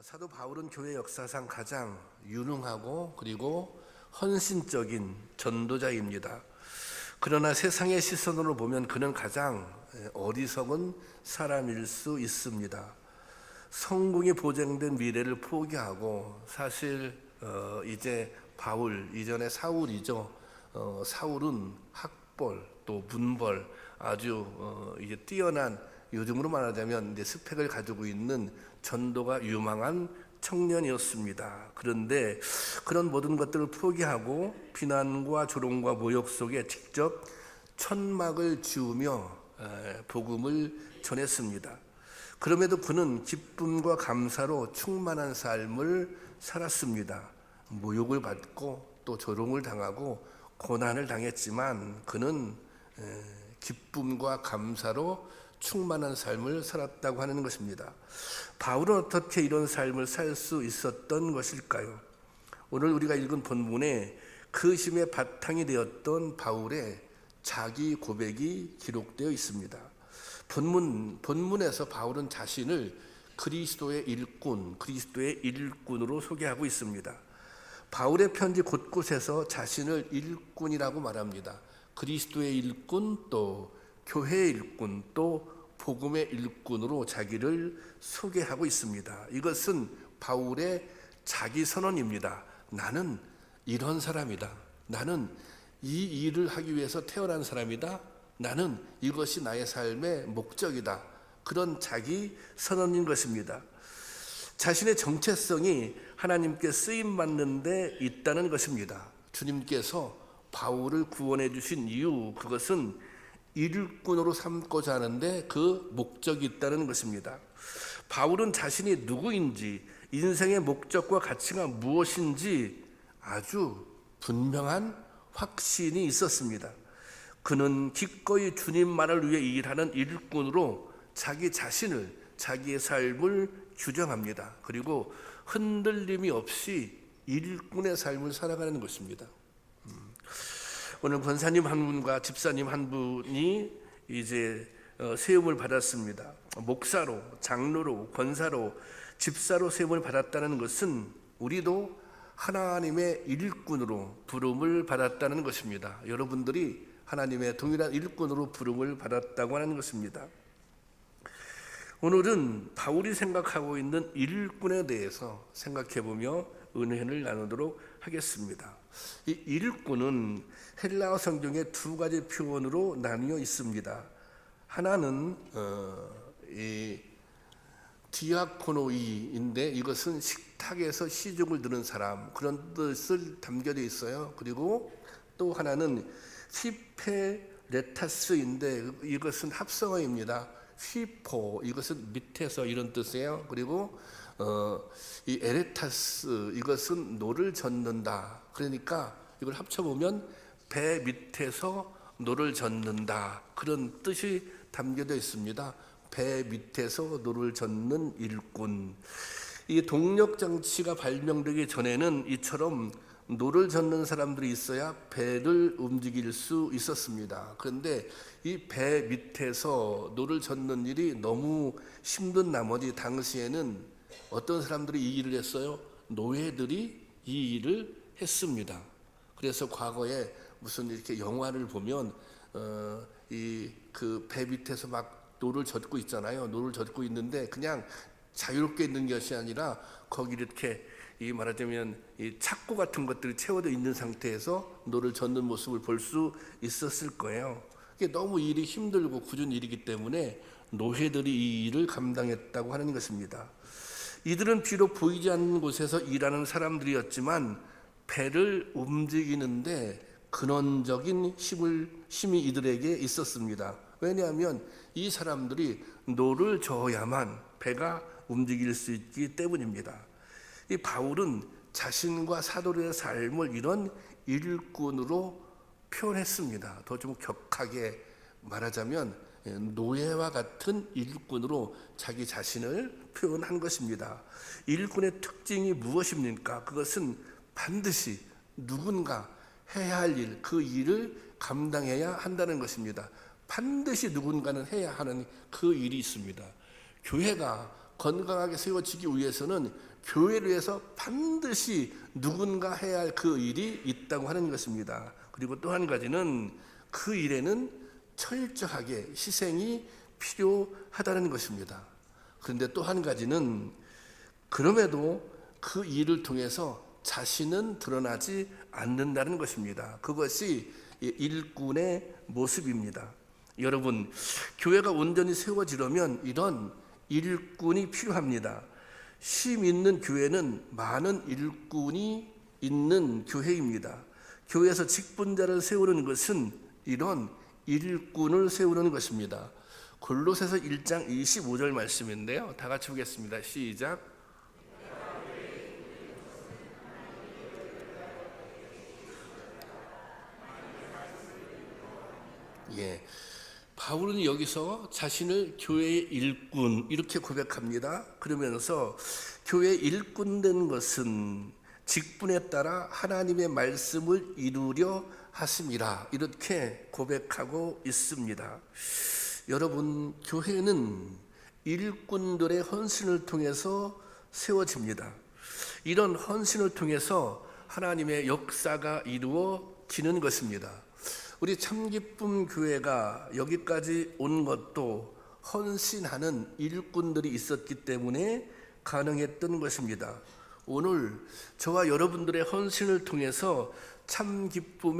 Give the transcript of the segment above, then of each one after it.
사도 바울은 교회 역사상 가장 유능하고 그리고 헌신적인 전도자입니다. 그러나 세상의 시선으로 보면 그는 가장 어리석은 사람일 수 있습니다. 성공이 보장된 미래를 포기하고 사실 이제 바울, 이전에 사울이죠. 사울은 학벌 또 문벌 아주 이제 뛰어난, 요즘으로 말하자면 이제 스펙을 가지고 있는 전도가 유망한 청년이었습니다. 그런데 그런 모든 것들을 포기하고 비난과 조롱과 모욕 속에 직접 천막을 지우며 복음을 전했습니다. 그럼에도 그는 기쁨과 감사로 충만한 삶을 살았습니다. 모욕을 받고 또 조롱을 당하고 고난을 당했지만 그는 기쁨과 감사로 충만한 삶을 살았다고 하는 것입니다. 바울은 어떻게 이런 삶을 살 수 있었던 것일까요? 오늘 우리가 읽은 본문에 그 힘의 바탕이 되었던 바울의 자기 고백이 기록되어 있습니다. 본문에서 바울은 자신을 그리스도의 일꾼으로 소개하고 있습니다. 바울의 편지 곳곳에서 자신을 일꾼이라고 말합니다. 그리스도의 일꾼, 또 교회의 일꾼, 또 복음의 일꾼으로 자기를 소개하고 있습니다. 이것은 바울의 자기 선언입니다. 나는 이런 사람이다. 나는 이 일을 하기 위해서 태어난 사람이다. 나는 이것이 나의 삶의 목적이다. 그런 자기 선언인 것입니다. 자신의 정체성이 하나님께 쓰임받는 데 있다는 것입니다. 주님께서 바울을 구원해 주신 이유, 그것은 일꾼으로 삼고자 하는데 그 목적이 있다는 것입니다. 바울은 자신이 누구인지, 인생의 목적과 가치가 무엇인지 아주 분명한 확신이 있었습니다. 그는 기꺼이 주님만을 위해 일하는 일꾼으로 자기 자신을, 자기의 삶을 규정합니다. 그리고 흔들림이 없이 일꾼의 삶을 살아가는 것입니다. 오늘 권사님 한 분과 집사님 한 분이 이제 세움을 받았습니다. 목사로, 장로로, 권사로, 집사로 세움을 받았다는 것은 우리도 하나님의 일꾼으로 부름을 받았다는 것입니다. 여러분들이 하나님의 동일한 일꾼으로 부름을 받았다고 하는 것입니다. 오늘은 바울이 생각하고 있는 일꾼에 대해서 생각해보며 은혜를 나누도록 하겠습니다. 이 일꾼은 헬라어 성경에 두 가지 표현으로 나뉘어 있습니다. 하나는 이 디아코노이인데 이것은 식탁에서 시중을 드는 사람, 그런 뜻을 담겨져 있어요. 그리고 또 하나는 휘페레타스인데 이것은 합성어입니다. 휘포, 이것은 밑에서 이런 뜻이에요. 그리고 이 에레타스, 이것은 노를 젓는다. 그러니까 이걸 합쳐보면 배 밑에서 노를 젓는다, 그런 뜻이 담겨져 있습니다. 배 밑에서 노를 젓는 일꾼. 이 동력 장치가 발명되기 전에는 이처럼 노를 젓는 사람들이 있어야 배를 움직일 수 있었습니다. 그런데 이 배 밑에서 노를 젓는 일이 너무 힘든 나머지 당시에는 어떤 사람들이 이 일을 했어요? 노예들이 이 일을 했습니다. 그래서 과거에 무슨 이렇게 영화를 보면 이 그 배 밑에서 막 노를 젓고 있잖아요. 노를 젓고 있는데 그냥 자유롭게 있는 것이 아니라 거기 이렇게 이 말하자면 이 착고 같은 것들이 채워져 있는 상태에서 노를 젓는 모습을 볼 수 있었을 거예요. 이게 너무 일이 힘들고 굳은 일이기 때문에 노예들이 이 일을 감당했다고 하는 것입니다. 이들은 비록 보이지 않는 곳에서 일하는 사람들이었지만 배를 움직이는데 근원적인 힘이 이들에게 있었습니다. 왜냐하면 이 사람들이 노를 저어야만 배가 움직일 수 있기 때문입니다. 이 바울은 자신과 사도의 삶을 이런 일꾼으로 표현했습니다. 더 좀 격하게 말하자면 노예와 같은 일꾼으로 자기 자신을 표현한 것입니다. 일꾼의 특징이 무엇입니까? 그것은 반드시 누군가 해야 할 일, 그 일을 감당해야 한다는 것입니다. 반드시 누군가는 해야 하는 그 일이 있습니다. 교회가 건강하게 세워지기 위해서는 교회를 위해서 반드시 누군가 해야 할 그 일이 있다고 하는 것입니다. 그리고 또 한 가지는 그 일에는 철저하게 희생이 필요하다는 것입니다. 그런데 또 한 가지는 그럼에도 그 일을 통해서 자신은 드러나지 않는다는 것입니다. 그것이 일꾼의 모습입니다. 여러분, 교회가 온전히 세워지려면 이런 일꾼이 필요합니다. 쉼 있는 교회는 많은 일꾼이 있는 교회입니다. 교회에서 직분자를 세우는 것은 이런 일꾼을 세우는 것입니다. 골로새서 1장 25절 말씀인데요. 다 같이 보겠습니다. 시작. 예, 바울은 여기서 자신을 교회의 일꾼 이렇게 고백합니다. 그러면서 교회의 일꾼 된 것은 직분에 따라 하나님의 말씀을 이루려 하심이라 이렇게 고백하고 있습니다. 여러분, 교회는 일꾼들의 헌신을 통해서 세워집니다. 이런 헌신을 통해서 하나님의 역사가 이루어지는 것입니다. 우리 참기쁨 교회가 여기까지 온 것도 헌신하는 일꾼들이 있었기 때문에 가능했던 것입니다. 오늘 저와 여러분들의 헌신을 통해서 참기쁨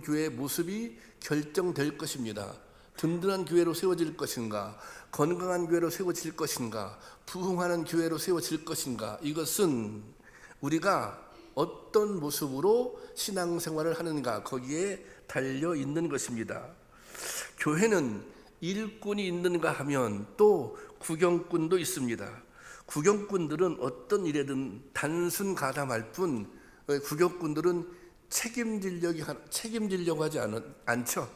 교회의 모습이 결정될 것입니다. 든든한 교회로 세워질 것인가, 건강한 교회로 세워질 것인가, 부흥하는 교회로 세워질 것인가, 이것은 우리가 어떤 모습으로 신앙생활을 하는가 거기에 달려 있는 것입니다. 교회는 일꾼이 있는가 하면 또 구경꾼도 있습니다. 구경꾼들은 어떤 일에든 단순 가담할 뿐 구경꾼들은 책임지려고 하지 않죠.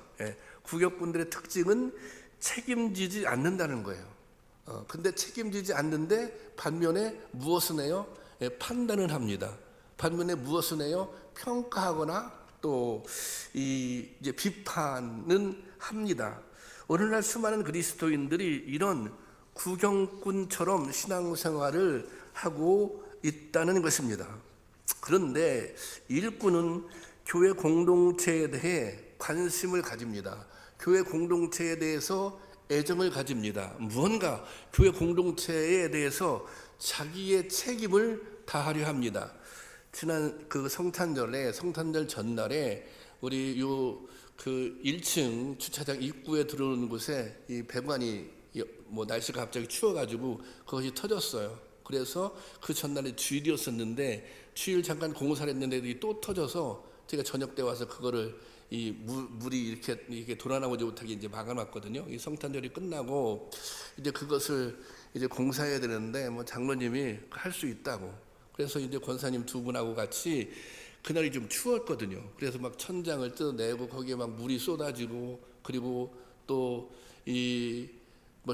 구경꾼들의 특징은 책임지지 않는다는 거예요. 근데 책임지지 않는데 반면에 무엇을 해요? 판단을 합니다. 반면에 무엇을 해요? 평가하거나 또 이제 비판은 합니다. 오늘날 수많은 그리스도인들이 이런 구경꾼처럼 신앙생활을 하고 있다는 것입니다. 그런데 일꾼은 교회 공동체에 대해 관심을 가집니다. 교회 공동체에 대해서 애정을 가집니다. 무언가 교회 공동체에 대해서 자기의 책임을 다하려 합니다. 지난 그 성탄절 전날에 우리 그 1층 주차장 입구에 들어오는 곳에 이 배관이 날씨가 갑자기 추워가지고 그것이 터졌어요. 그래서 그 전날에 주일이었었는데 주일 잠깐 공사를 했는데 또 터져서 제가 저녁 때 와서 그거를 이 물이 이렇게 돌아나오지 못하게 이제 막아놨거든요. 이 성탄절이 끝나고 이제 그것을 이제 공사해야 되는데 장로님이 할 수 있다고. 그래서 이제 권사님 두 분하고 같이 그날이 좀 추웠거든요. 그래서 막 천장을 뜯어내고 거기에 막 물이 쏟아지고 그리고 또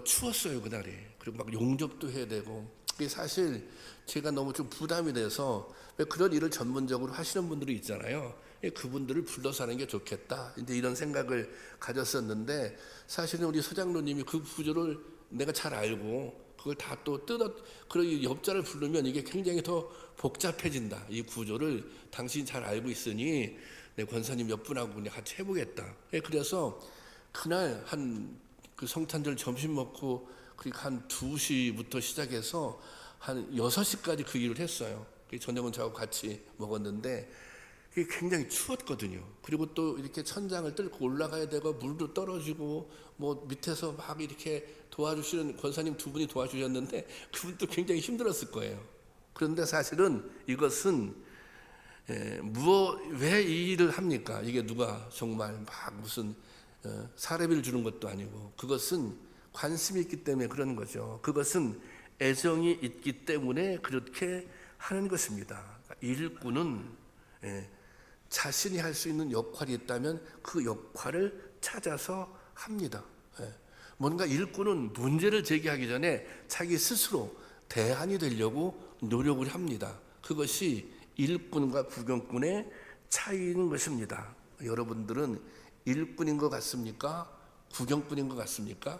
추웠어요 그날이. 그리고 막 용접도 해야 되고. 이게 사실 제가 너무 좀 부담이 돼서 그런 일을 전문적으로 하시는 분들이 있잖아요. 그분들을 불러서 하는 게 좋겠다. 이제 이런 생각을 가졌었는데 사실은 우리 소장로님이 그 구조를 내가 잘 알고 그걸 다 또 그리고 옆자를 부르면 이게 굉장히 더 복잡해진다. 이 구조를 당신이 잘 알고 있으니 내 권사님 몇 분하고 그냥 같이 해보겠다. 그래서 그날 그 성탄절 점심 먹고 그리고 한 2시부터 시작해서 한 6시까지 그 일을 했어요. 저녁은 저하고 같이 먹었는데 그게 굉장히 추웠거든요. 그리고 또 이렇게 천장을 뚫고 올라가야 되고 물도 떨어지고 밑에서 막 이렇게 도와주시는 권사님 두 분이 도와주셨는데 그분도 굉장히 힘들었을 거예요. 그런데 사실은 이것은 왜 이 일을 합니까? 이게 누가 정말 막 무슨 사례비를 주는 것도 아니고 그것은 관심이 있기 때문에 그런 거죠. 그것은 애정이 있기 때문에 그렇게 하는 것입니다. 일꾼은 자신이 할 수 있는 역할이 있다면 그 역할을 찾아서 합니다. 뭔가 일꾼은 문제를 제기하기 전에 자기 스스로 대안이 되려고 노력을 합니다. 그것이 일꾼과 구경꾼의 차이인 것입니다. 여러분들은 일꾼인 것 같습니까? 구경꾼인 것 같습니까?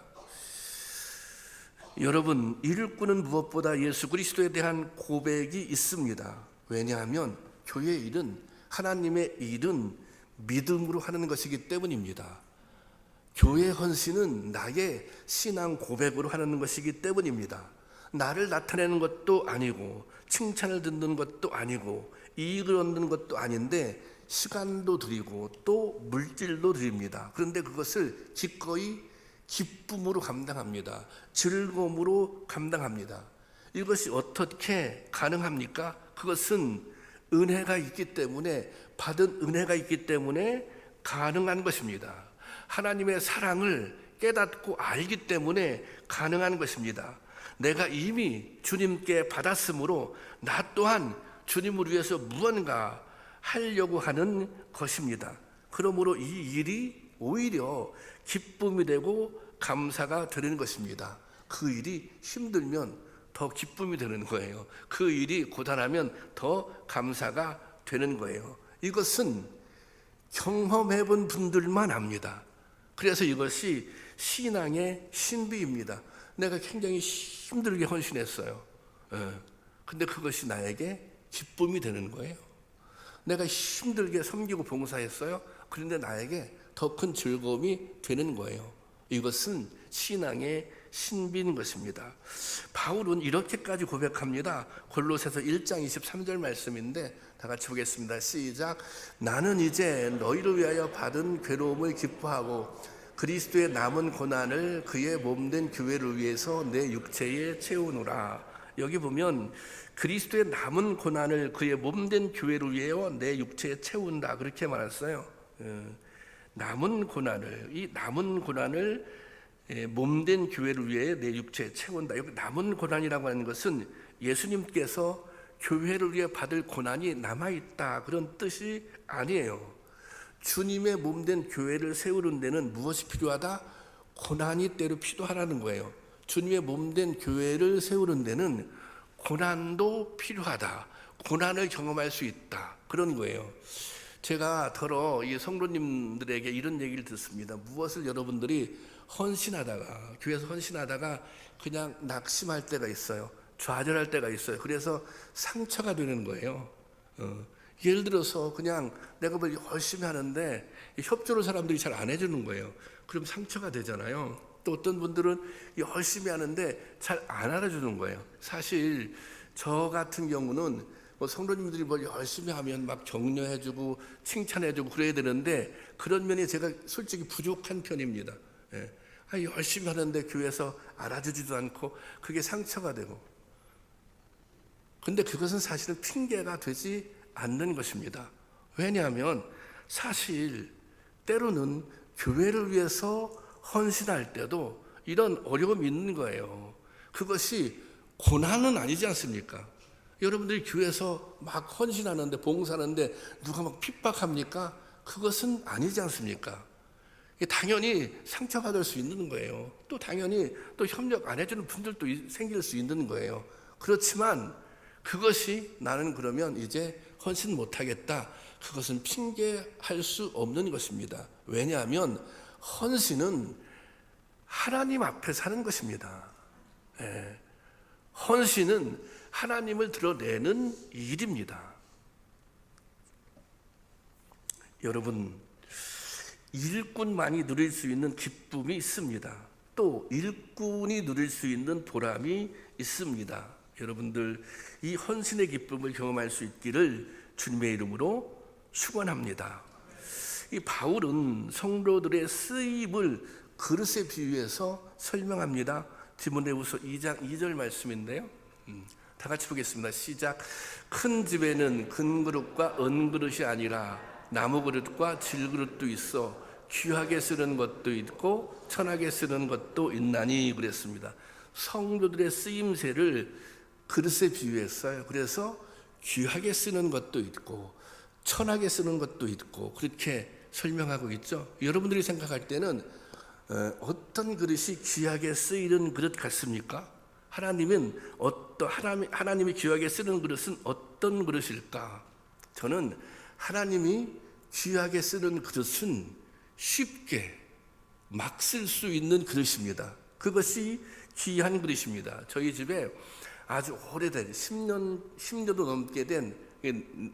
여러분, 일꾼은 무엇보다 예수 그리스도에 대한 고백이 있습니다. 왜냐하면 교회 일은, 하나님의 일은 믿음으로 하는 것이기 때문입니다. 교회 헌신은 나의 신앙 고백으로 하는 것이기 때문입니다. 나를 나타내는 것도 아니고 칭찬을 듣는 것도 아니고 이익을 얻는 것도 아닌데 시간도 드리고 또 물질도 드립니다. 그런데 그것을 기꺼이 기쁨으로 감당합니다. 즐거움으로 감당합니다. 이것이 어떻게 가능합니까? 그것은 은혜가 있기 때문에, 받은 은혜가 있기 때문에 가능한 것입니다. 하나님의 사랑을 깨닫고 알기 때문에 가능한 것입니다. 내가 이미 주님께 받았으므로 나 또한 주님을 위해서 무언가 하려고 하는 것입니다. 그러므로 이 일이 오히려 기쁨이 되고 감사가 되는 것입니다. 그 일이 힘들면 더 기쁨이 되는 거예요. 그 일이 고단하면 더 감사가 되는 거예요. 이것은 경험해 본 분들만 압니다. 그래서 이것이 신앙의 신비입니다. 내가 굉장히 힘들게 헌신했어요. 근데 그것이 나에게 기쁨이 되는 거예요. 내가 힘들게 섬기고 봉사했어요. 그런데 나에게 더 큰 즐거움이 되는 거예요. 이것은 신앙의 신비인 것입니다. 바울은 이렇게까지 고백합니다. 골로새서 1장 23절 말씀인데 다 같이 보겠습니다. 시작. 나는 이제 너희를 위하여 받은 괴로움을 기뻐하고 그리스도의 남은 고난을 그의 몸된 교회를 위해서 내 육체에 채우노라. 여기 보면 그리스도의 남은 고난을 그의 몸된 교회를 위하여 내 육체에 채운다, 그렇게 말했어요. 남은 고난을, 이 남은 고난을 몸된 교회를 위해 내 육체에 채운다. 여기 남은 고난이라고 하는 것은 예수님께서 교회를 위해 받을 고난이 남아있다, 그런 뜻이 아니에요. 주님의 몸된 교회를 세우는 데는 무엇이 필요하다? 고난이 때로 필요하다는 거예요. 주님의 몸된 교회를 세우는 데는 고난도 필요하다. 고난을 경험할 수 있다, 그런 거예요. 제가 더러 이 성도님들에게 이런 얘기를 듣습니다. 무엇을 여러분들이 헌신하다가, 교회에서 헌신하다가 그냥 낙심할 때가 있어요. 좌절할 때가 있어요. 그래서 상처가 되는 거예요. 예를 들어서 그냥 내가 뭘 열심히 하는데 협조를 사람들이 잘 안 해주는 거예요. 그럼 상처가 되잖아요. 또 어떤 분들은 열심히 하는데 잘 안 알아주는 거예요. 사실 저 같은 경우는 성도님들이 뭘 열심히 하면 막 격려해주고 칭찬해주고 그래야 되는데 그런 면이 제가 솔직히 부족한 편입니다. 열심히 하는데 교회에서 알아주지도 않고 그게 상처가 되고, 근데 그것은 사실은 핑계가 되지 않는 것입니다. 왜냐하면 사실 때로는 교회를 위해서 헌신할 때도 이런 어려움이 있는 거예요. 그것이 고난은 아니지 않습니까? 여러분들이 교회에서 막 헌신하는데, 봉사하는데 누가 막 핍박합니까? 그것은 아니지 않습니까? 당연히 상처받을 수 있는 거예요. 또 당연히 또 협력 안 해주는 분들도 생길 수 있는 거예요. 그렇지만 그것이 나는 그러면 이제 헌신 못하겠다, 그것은 핑계할 수 없는 것입니다. 왜냐하면 헌신은 하나님 앞에 사는 것입니다. 헌신은 하나님을 드러내는 일입니다. 여러분, 일꾼만이 누릴 수 있는 기쁨이 있습니다. 또 일꾼이 누릴 수 있는 보람이 있습니다. 여러분들 이 헌신의 기쁨을 경험할 수 있기를 주님의 이름으로 축원합니다. 이 바울은 성도들의 쓰임을 그릇에 비유해서 설명합니다. 디모데후서 2장 2절 말씀인데요. 다 같이 보겠습니다. 시작. 큰 집에는 금그릇과 은그릇이 아니라 나무그릇과 질그릇도 있어 귀하게 쓰는 것도 있고 천하게 쓰는 것도 있나니, 그랬습니다. 성도들의 쓰임새를 그릇에 비유했어요. 그래서 귀하게 쓰는 것도 있고 천하게 쓰는 것도 있고 그렇게 설명하고 있죠. 여러분들이 생각할 때는 어떤 그릇이 귀하게 쓰이는 그릇 같습니까? 하나님이 귀하게 쓰는 그릇은 어떤 그릇일까? 저는 하나님이 귀하게 쓰는 그릇은 쉽게 막 쓸 수 있는 그릇입니다. 그것이 귀한 그릇입니다. 저희 집에 아주 오래된 10년도 넘게 된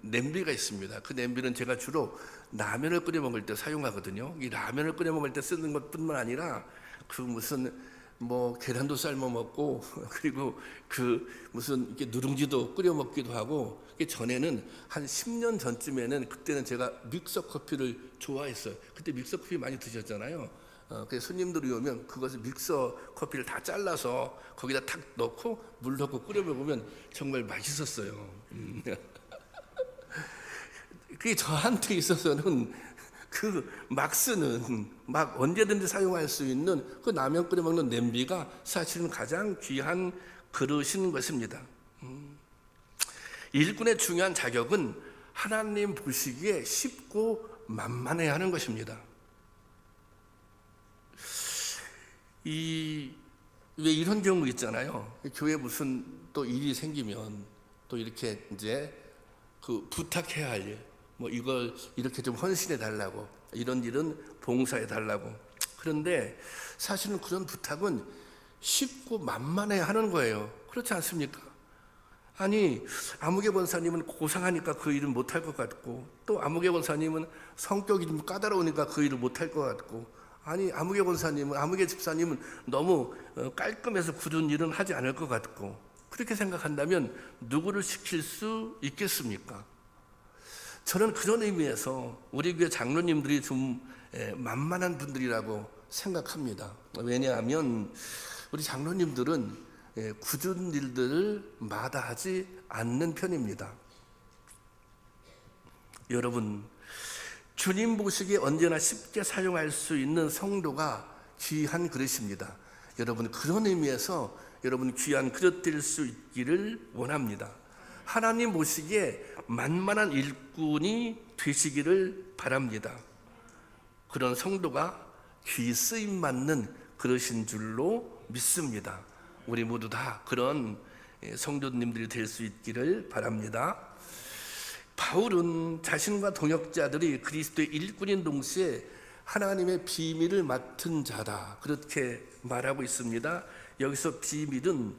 냄비가 있습니다. 그 냄비는 제가 주로 라면을 끓여 먹을 때 사용하거든요. 이 라면을 끓여 먹을 때 쓰는 것뿐만 아니라 그 무슨 뭐 계란도 삶아 먹고 그리고 그 무슨 이렇게 누룽지도 끓여 먹기도 하고, 전에는 한 10년 전쯤에는 그때는 제가 믹서 커피를 좋아했어요. 그때 믹서 커피 많이 드셨잖아요. 그래서 손님들이 오면 그것을 믹서 커피를 다 잘라서 거기다 탁 넣고 물 넣고 끓여 먹으면 정말 맛있었어요. 그게 저한테 있어서는 그 막 쓰는, 막 언제든지 사용할 수 있는 그 라면 끓여 먹는 냄비가 사실은 가장 귀한 그릇인 것입니다. 일꾼의 중요한 자격은 하나님 보시기에 쉽고 만만해야 하는 것입니다. 왜 이런 경우 있잖아요. 교회 무슨 또 일이 생기면 또 이렇게 이제 그 부탁해야 할 일, 뭐 이걸 이렇게 좀 헌신해 달라고, 이런 일은 봉사해 달라고. 그런데 사실은 그런 부탁은 쉽고 만만해야 하는 거예요. 그렇지 않습니까? 아니, 아무개 권사님은 고상하니까 그 일은 못할 것 같고, 또 아무개 권사님은 성격이 좀 까다로우니까 그 일을 못할 것 같고, 아니, 아무개 권사님은, 아무개 집사님은 너무 깔끔해서 굳은 일은 하지 않을 것 같고, 그렇게 생각한다면 누구를 시킬 수 있겠습니까? 저는 그런 의미에서 우리 교회 장로님들이 좀 만만한 분들이라고 생각합니다. 왜냐하면 우리 장로님들은 굳은 일들을 마다하지 않는 편입니다. 여러분, 주님 보시기에 언제나 쉽게 사용할 수 있는 성도가 귀한 그릇입니다. 여러분, 그런 의미에서 여러분 귀한 그릇 될 수 있기를 원합니다. 하나님 보시기에 만만한 일꾼이 되시기를 바랍니다. 그런 성도가 귀 쓰임 맞는 그릇인 줄로 믿습니다. 우리 모두 다 그런 성도님들이 될 수 있기를 바랍니다. 바울은 자신과 동역자들이 그리스도의 일꾼인 동시에 하나님의 비밀을 맡은 자다, 그렇게 말하고 있습니다. 여기서 비밀은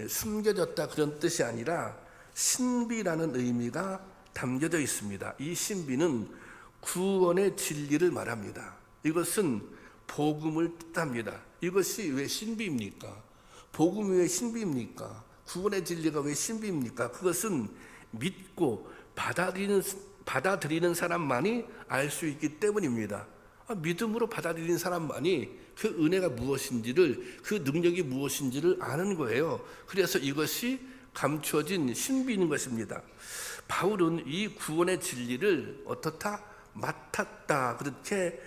숨겨졌다 그런 뜻이 아니라 신비라는 의미가 담겨져 있습니다. 이 신비는 구원의 진리를 말합니다. 이것은 복음을 뜻합니다. 이것이 왜 신비입니까? 복음이 왜 신비입니까? 구원의 진리가 왜 신비입니까? 그것은 믿고 받아들이는 사람만이 알 수 있기 때문입니다. 믿음으로 받아들이는 사람만이 그 은혜가 무엇인지를, 그 능력이 무엇인지를 아는 거예요. 그래서 이것이 감추어진 신비인 것입니다. 바울은 이 구원의 진리를 어떻다? 맡았다, 그렇게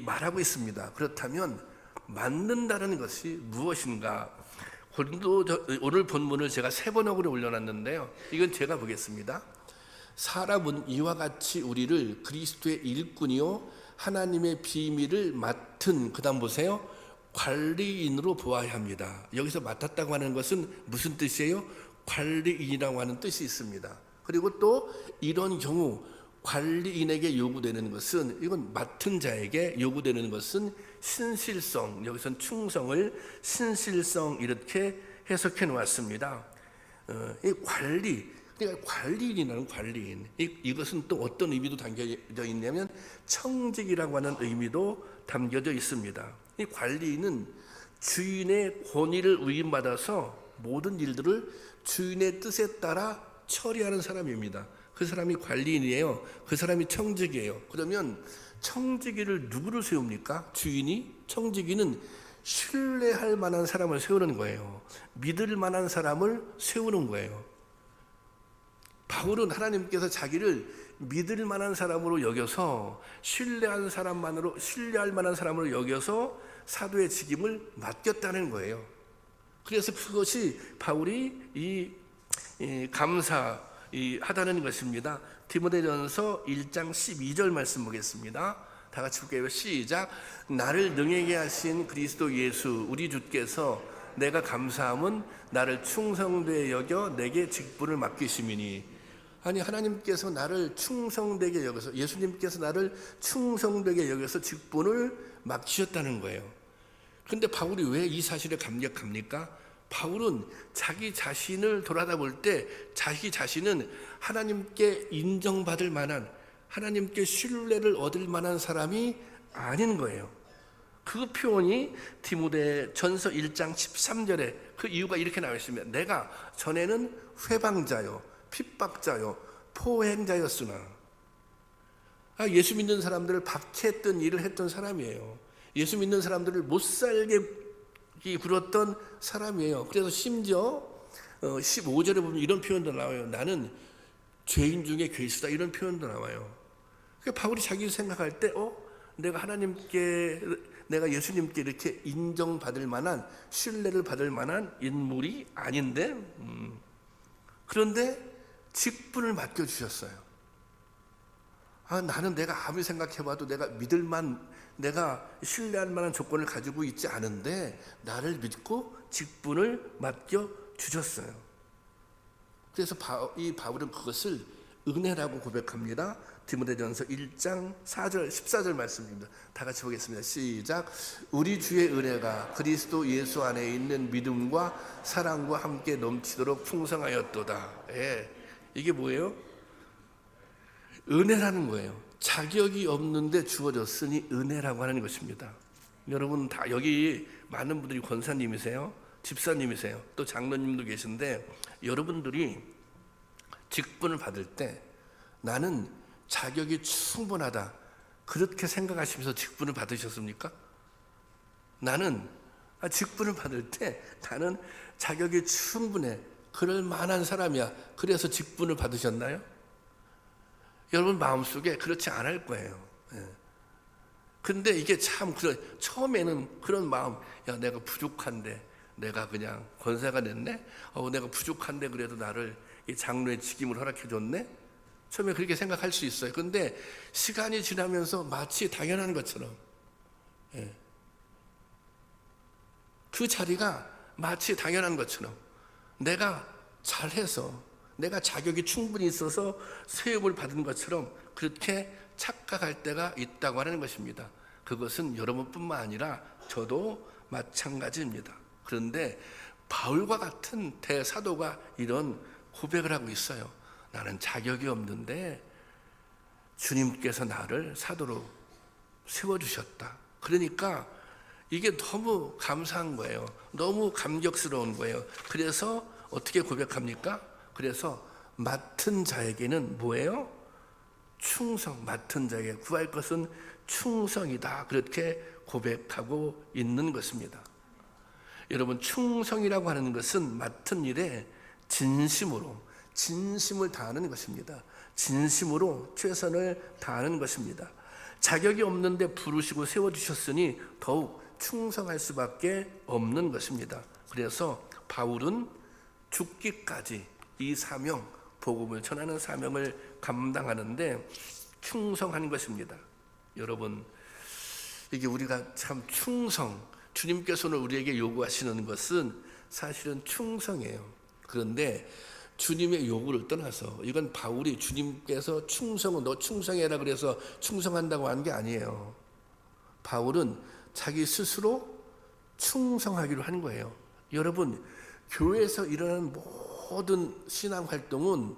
말하고 있습니다. 그렇다면 맡는다는 것이 무엇인가? 오늘 본문을 제가 3번역으로 올려놨는데요, 이건 제가 보겠습니다. 사람은 이와 같이 우리를 그리스도의 일꾼이요 하나님의 비밀을 맡은, 그 다음 보세요, 관리인으로 보아야 합니다. 여기서 맡았다고 하는 것은 무슨 뜻이에요? 관리인이라고 하는 뜻이 있습니다. 그리고 또 이런 경우 관리인에게 요구되는 것은, 이건 맡은 자에게 요구되는 것은 신실성, 여기서는 충성을 신실성 이렇게 해석해 놓았습니다. 이 관리, 그러니까 관리인이라는 관리인, 이것은 또 어떤 의미도 담겨져 있냐면 청직이라고 하는 의미도 담겨져 있습니다. 이 관리인은 주인의 권위를 위임받아서 모든 일들을 주인의 뜻에 따라 처리하는 사람입니다. 그 사람이 관리인이에요. 그 사람이 청지기예요. 그러면 청지기를 누구를 세웁니까? 주인이. 청지기는 신뢰할 만한 사람을 세우는 거예요. 믿을 만한 사람을 세우는 거예요. 바울은 하나님께서 자기를 믿을 만한 사람으로 여겨서, 신뢰할 만한 사람으로 여겨서 사도의 직임을 맡겼다는 거예요. 그래서 그것이 바울이 감사하다는 것입니다. 디모데전서 1장 12절 말씀 보겠습니다. 다 같이 볼게요. 시작. 나를 능하게 하신 그리스도 예수 우리 주께서 내가 감사함은 나를 충성되게 여겨 내게 직분을 맡기심이니. 아니, 하나님께서 나를 충성되게 여겨서, 예수님께서 나를 충성되게 여겨서 직분을 맡기셨다는 거예요. 근데 바울이 왜 이 사실에 감격합니까? 바울은 자기 자신을 돌아다 볼 때 자기 자신은 하나님께 인정받을 만한, 하나님께 신뢰를 얻을 만한 사람이 아닌 거예요. 그 표현이 디모데전서 1장 13절에 그 이유가 이렇게 나와 있습니다. 내가 전에는 회방자요, 핍박자요, 포행자였으나, 예수 믿는 사람들을 박해했던 일을 했던 사람이에요. 예수 믿는 사람들을 못 살게 굴었던 사람이에요. 그래서 심지어 15절에 보면 이런 표현도 나와요. 나는 죄인 중에 괴수다, 이런 표현도 나와요. 그러니까 바울이 자기 생각할 때 내가 하나님께, 내가 예수님께 이렇게 인정받을 만한, 신뢰를 받을 만한 인물이 아닌데, 그런데 직분을 맡겨주셨어요. 나는 내가 아무리 생각해봐도 내가 내가 신뢰할 만한 조건을 가지고 있지 않은데 나를 믿고 직분을 맡겨주셨어요. 그래서 이 바울은 그것을 은혜라고 고백합니다. 디모데전서 1장 4절 14절 말씀입니다. 다 같이 보겠습니다. 시작. 우리 주의 은혜가 그리스도 예수 안에 있는 믿음과 사랑과 함께 넘치도록 풍성하였도다. 이게 뭐예요? 은혜라는 거예요. 자격이 없는데 주어졌으니 은혜라고 하는 것입니다. 여러분 다 여기 많은 분들이 권사님이세요, 집사님이세요, 또 장로님도 계신데 여러분들이 직분을 받을 때 나는 자격이 충분하다 그렇게 생각하시면서 직분을 받으셨습니까? 나는 직분을 받을 때 나는 자격이 충분해, 그럴 만한 사람이야, 그래서 직분을 받으셨나요? 여러분 마음속에 그렇지 않을 거예요. 근데 이게 참 처음에는 그런 마음, 내가 부족한데 내가 그냥 권사가 됐네? 내가 부족한데 그래도 나를 이 장로의 직임을 허락해 줬네? 처음에 그렇게 생각할 수 있어요. 근데 시간이 지나면서 마치 당연한 것처럼, 그 자리가 마치 당연한 것처럼 내가 잘해서, 내가 자격이 충분히 있어서 세움을 받은 것처럼 그렇게 착각할 때가 있다고 하는 것입니다. 그것은 여러분뿐만 아니라 저도 마찬가지입니다. 그런데 바울과 같은 대사도가 이런 고백을 하고 있어요. 나는 자격이 없는데 주님께서 나를 사도로 세워주셨다. 그러니까 이게 너무 감사한 거예요. 너무 감격스러운 거예요. 그래서 어떻게 고백합니까? 그래서 맡은 자에게는 뭐예요? 충성. 맡은 자에게 구할 것은 충성이다. 그렇게 고백하고 있는 것입니다. 여러분, 충성이라고 하는 것은 맡은 일에 진심을 다하는 것입니다. 진심으로 최선을 다하는 것입니다. 자격이 없는데 부르시고 세워주셨으니 더욱 충성할 수밖에 없는 것입니다. 그래서 바울은 죽기까지 이 사명, 복음을 전하는 사명을 감당하는데 충성한 것입니다. 여러분, 이게 우리가 참 주님께서는 우리에게 요구하시는 것은 사실은 충성이에요. 그런데 주님의 요구를 떠나서, 이건 바울이 주님께서 너 충성해라 그래서 충성한다고 한 게 아니에요. 바울은 자기 스스로 충성하기로 한 거예요. 여러분, 교회에서 일어나는 모든 신앙 활동은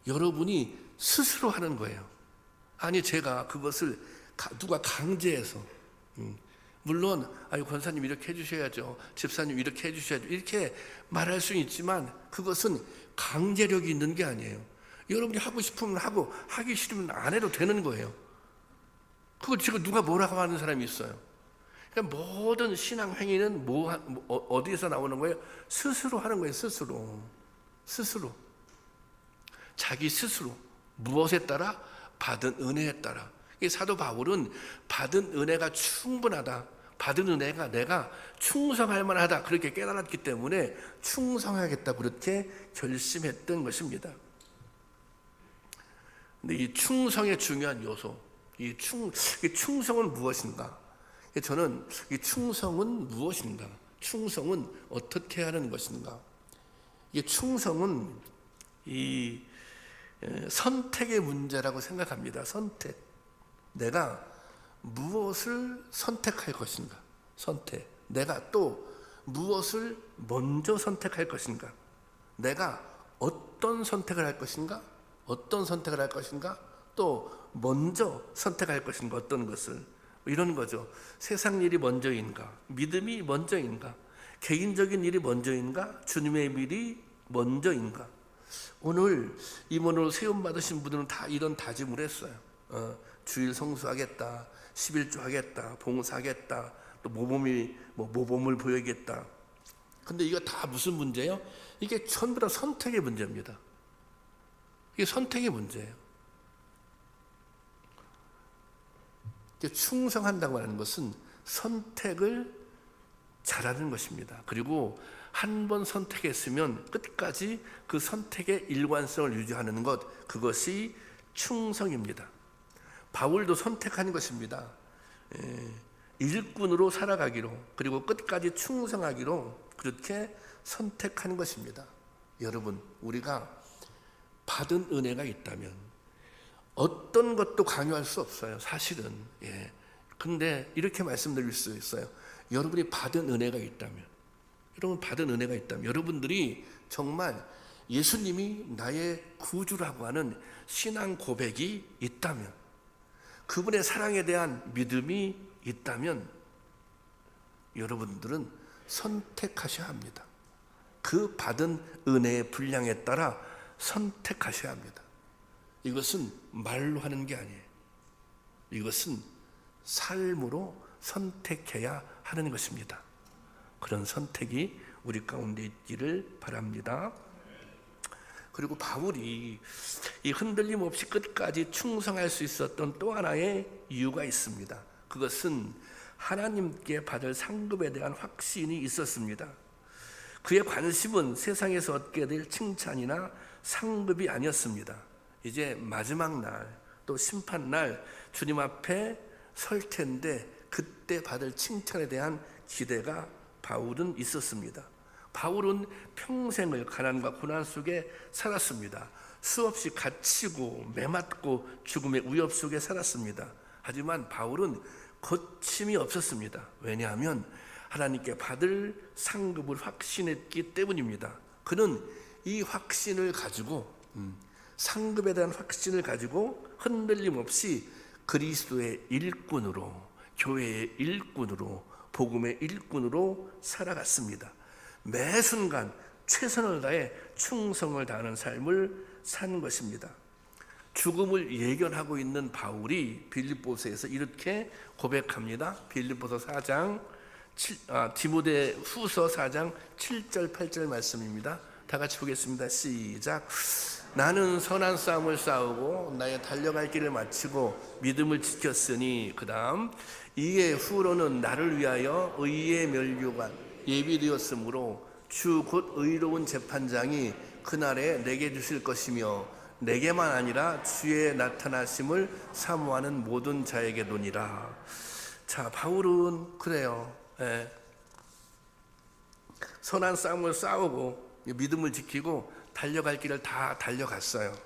여러분이 스스로 하는 거예요. 아니, 제가 그것을 누가 강제해서, 물론 권사님 이렇게 해주셔야죠, 집사님 이렇게 해주셔야죠, 이렇게 말할 수는 있지만 그것은 강제력이 있는 게 아니에요. 여러분이 하고 싶으면 하고 하기 싫으면 안 해도 되는 거예요. 그걸 지금 누가 뭐라고 하는 사람이 있어요? 그러니까 모든 신앙 행위는 어디에서 나오는 거예요? 스스로 하는 거예요. 스스로. 자기 스스로. 무엇에 따라? 받은 은혜에 따라. 사도 바울은 받은 은혜가 충분하다, 받은 은혜가 내가 충성할 만하다, 그렇게 깨달았기 때문에 충성하겠다, 그렇게 결심했던 것입니다. 근데 이 충성의 중요한 요소, 이 충성은 무엇인가? 저는 이 충성은 무엇인가? 충성은 어떻게 하는 것인가? 이 충성은 이 선택의 문제라고 생각합니다. 선택. 내가 무엇을 선택할 것인가? 선택. 내가 또 무엇을 먼저 선택할 것인가? 내가 어떤 선택을 할 것인가? 어떤 선택을 할 것인가? 또 먼저 선택할 것인가? 어떤 것을? 이런 거죠. 세상 일이 먼저인가? 믿음이 먼저인가? 개인적인 일이 먼저인가? 주님의 일이 먼저인가? 오늘 임원으로 세움 받으신 분들은 다 이런 다짐을 했어요. 주일 성수하겠다, 11조 하겠다, 봉사하겠다, 또 모범을 보여야겠다. 근데 이거 다 무슨 문제예요? 이게 전부 다 선택의 문제입니다. 이게 선택의 문제예요. 충성한다고 하는 것은 선택을 잘하는 것입니다. 그리고 한 번 선택했으면 끝까지 그 선택의 일관성을 유지하는 것, 그것이 충성입니다. 바울도 선택한 것입니다. 일꾼으로 살아가기로, 그리고 끝까지 충성하기로 그렇게 선택한 것입니다. 여러분, 우리가 받은 은혜가 있다면 어떤 것도 강요할 수 없어요, 사실은. 근데 이렇게 말씀드릴 수 있어요. 여러분이 받은 은혜가 있다면, 여러분들이 정말 예수님이 나의 구주라고 하는 신앙 고백이 있다면, 그분의 사랑에 대한 믿음이 있다면 여러분들은 선택하셔야 합니다. 그 받은 은혜의 분량에 따라 선택하셔야 합니다. 이것은 말로 하는 게 아니에요. 이것은 삶으로 선택해야 하는 것입니다. 그런 선택이 우리 가운데 있기를 바랍니다. 그리고 바울이 이 흔들림 없이 끝까지 충성할 수 있었던 또 하나의 이유가 있습니다. 그것은 하나님께 받을 상급에 대한 확신이 있었습니다. 그의 관심은 세상에서 얻게 될 칭찬이나 상급이 아니었습니다. 이제 마지막 날, 또 심판날 주님 앞에 설 텐데 그때 받을 칭찬에 대한 기대가 바울은 있었습니다. 바울은 평생을 가난과 고난 속에 살았습니다. 수없이 갇히고 매맞고 죽음의 위협 속에 살았습니다. 하지만 바울은 거침이 없었습니다. 왜냐하면 하나님께 받을 상급을 확신했기 때문입니다. 그는 이 확신을 가지고, 상급에 대한 확신을 가지고 흔들림 없이 그리스도의 일꾼으로, 교회의 일꾼으로, 복음의 일꾼으로 살아갔습니다. 매 순간 최선을 다해 충성을 다하는 삶을 사는 것입니다. 죽음을 예견하고 있는 바울이 빌립보서에서 이렇게 고백합니다. 빌립보서 4장, 디모데후서 4장 7절 8절 말씀입니다. 다 같이 보겠습니다. 시작. 나는 선한 싸움을 싸우고 나의 달려갈 길을 마치고 믿음을 지켰으니, 그 다음, 이에 후로는 나를 위하여 의의 면류관 예비되었으므로 주 곧 의로운 재판장이 그날에 내게 주실 것이며 내게만 아니라 주의 나타나심을 사모하는 모든 자에게도니라. 자, 바울은 그래요. 선한 싸움을 싸우고 믿음을 지키고 달려갈 길을 다 달려갔어요.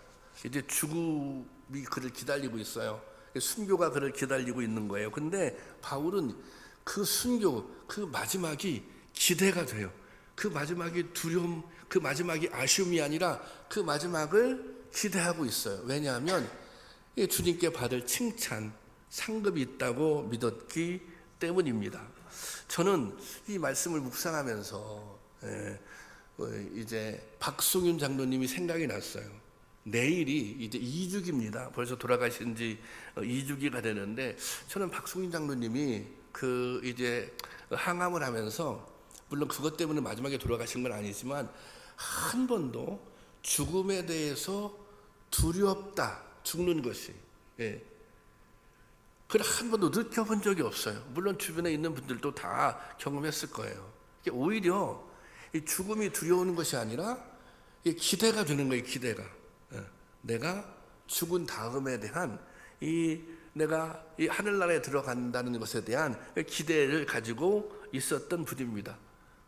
이제 죽음이 그를 기다리고 있어요. 순교가 그를 기다리고 있는 거예요. 근데 바울은 그 순교, 그 마지막이 기대가 돼요. 그 마지막이 두려움, 그 마지막이 아쉬움이 아니라 그 마지막을 기대하고 있어요. 왜냐하면 주님께 받을 칭찬, 상급이 있다고 믿었기 때문입니다. 저는 이 말씀을 묵상하면서 이제 박송윤 장로님이 생각이 났어요. 내일이 이제 2주기입니다. 벌써 돌아가신 지 2주기가 되는데, 저는 박송윤 장로님이 그 이제 항암을 하면서, 물론 그것 때문에 마지막에 돌아가신 건 아니지만, 한 번도 죽음에 대해서 두렵다, 죽는 것이, 그걸 한 번도 느껴본 적이 없어요. 물론 주변에 있는 분들도 다 경험했을 거예요. 오히려 이 죽음이 두려우는 것이 아니라 기대가 되는 거예요. 기대가. 내가 죽은 다음에 대한 내가 이 하늘나라에 들어간다는 것에 대한 기대를 가지고 있었던 분입니다.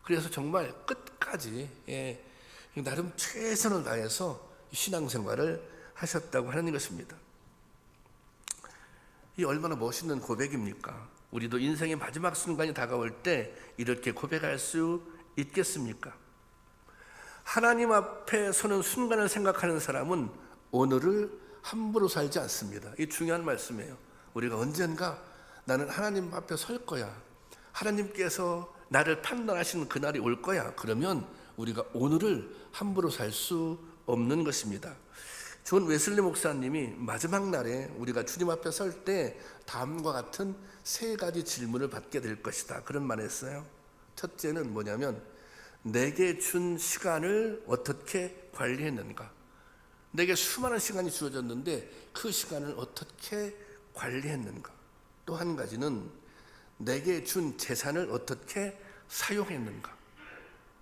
그래서 정말 끝까지 나름 최선을 다해서 신앙생활을 하셨다고 하는 것입니다. 이 얼마나 멋있는 고백입니까? 우리도 인생의 마지막 순간이 다가올 때 이렇게 고백할 수 있겠습니까? 하나님 앞에 서는 순간을 생각하는 사람은 오늘을 함부로 살지 않습니다. 이 중요한 말씀이에요. 우리가 언젠가 나는 하나님 앞에 설 거야. 하나님께서 나를 판단하시는 그날이 올 거야. 그러면 우리가 오늘을 함부로 살 수 없는 것입니다. 존 웨슬리 목사님이 마지막 날에 우리가 주님 앞에 설 때 다음과 같은 세 가지 질문을 받게 될 것이다. 그런 말을 했어요. 첫째는 뭐냐면 내게 준 시간을 어떻게 관리했는가? 내게 수많은 시간이 주어졌는데 그 시간을 어떻게 관리했는가? 또 한 가지는 내게 준 재산을 어떻게 사용했는가?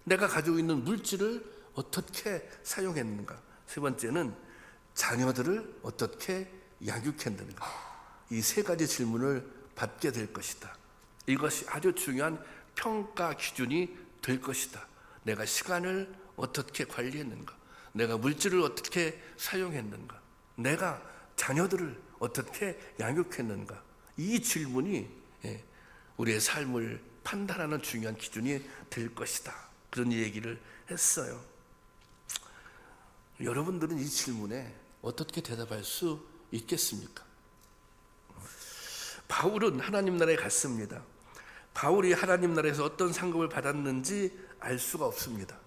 내가 가지고 있는 물질을 어떻게 사용했는가? 세 번째는 자녀들을 어떻게 양육했는가? 이 세 가지 질문을 받게 될 것이다. 이것이 아주 중요한 평가 기준이 될 것이다. 내가 시간을 어떻게 관리했는가? 내가 물질을 어떻게 사용했는가? 내가 자녀들을 어떻게 양육했는가? 이 질문이 우리의 삶을 판단하는 중요한 기준이 될 것이다. 그런 얘기를 했어요. 여러분들은 이 질문에 어떻게 대답할 수 있겠습니까? 바울은 하나님 나라에 갔습니다. 바울이 하나님 나라에서 어떤 상급을 받았는지 알 수가 없습니다.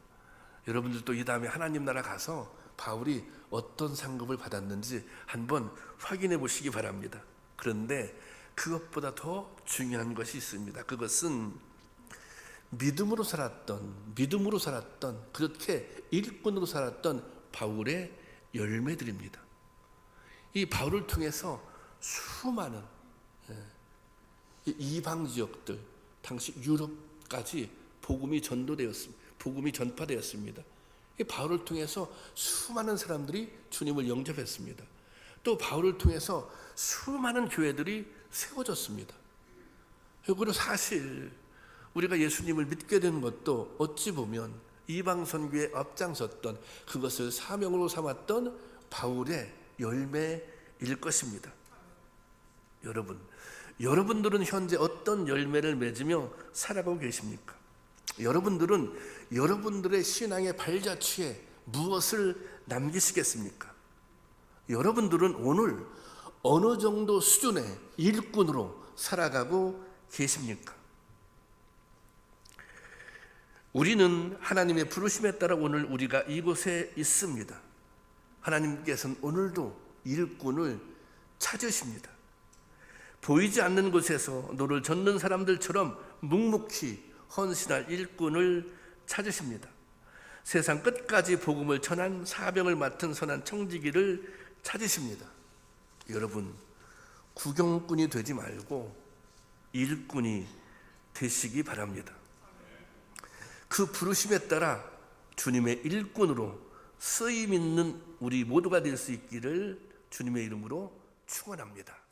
여러분들도 이 다음에 하나님 나라 가서 바울이 어떤 상급을 받았는지 한번 확인해 보시기 바랍니다. 그런데 그것보다 더 중요한 것이 있습니다. 그것은 믿음으로 살았던 그렇게 일꾼으로 살았던 바울의 열매들입니다. 이 바울을 통해서 수많은 이방 지역들, 당시 유럽까지 복음이 전도되었습니다. 복음이 전파되었습니다. 이 바울을 통해서 수많은 사람들이 주님을 영접했습니다. 또 바울을 통해서 수많은 교회들이 세워졌습니다. 그리고 사실 우리가 예수님을 믿게 된 것도 어찌 보면 이방 선교에 앞장섰던 그것을 사명으로 삼았던 바울의 열매일 것입니다. 여러분들은 현재 어떤 열매를 맺으며 살아가고 계십니까? 여러분들은 여러분들의 신앙의 발자취에 무엇을 남기시겠습니까? 여러분들은 오늘 어느 정도 수준의 일꾼으로 살아가고 계십니까? 우리는 하나님의 부르심에 따라 오늘 우리가 이곳에 있습니다. 하나님께서는 오늘도 일꾼을 찾으십니다. 보이지 않는 곳에서 노를 젓는 사람들처럼 묵묵히 헌신할 일꾼을 찾으십니다. 세상 끝까지 복음을 전한 사명을 맡은 선한 청지기를 찾으십니다. 여러분, 구경꾼이 되지 말고 일꾼이 되시기 바랍니다. 그 부르심에 따라 주님의 일꾼으로 쓰임 있는 우리 모두가 될 수 있기를 주님의 이름으로 축원합니다.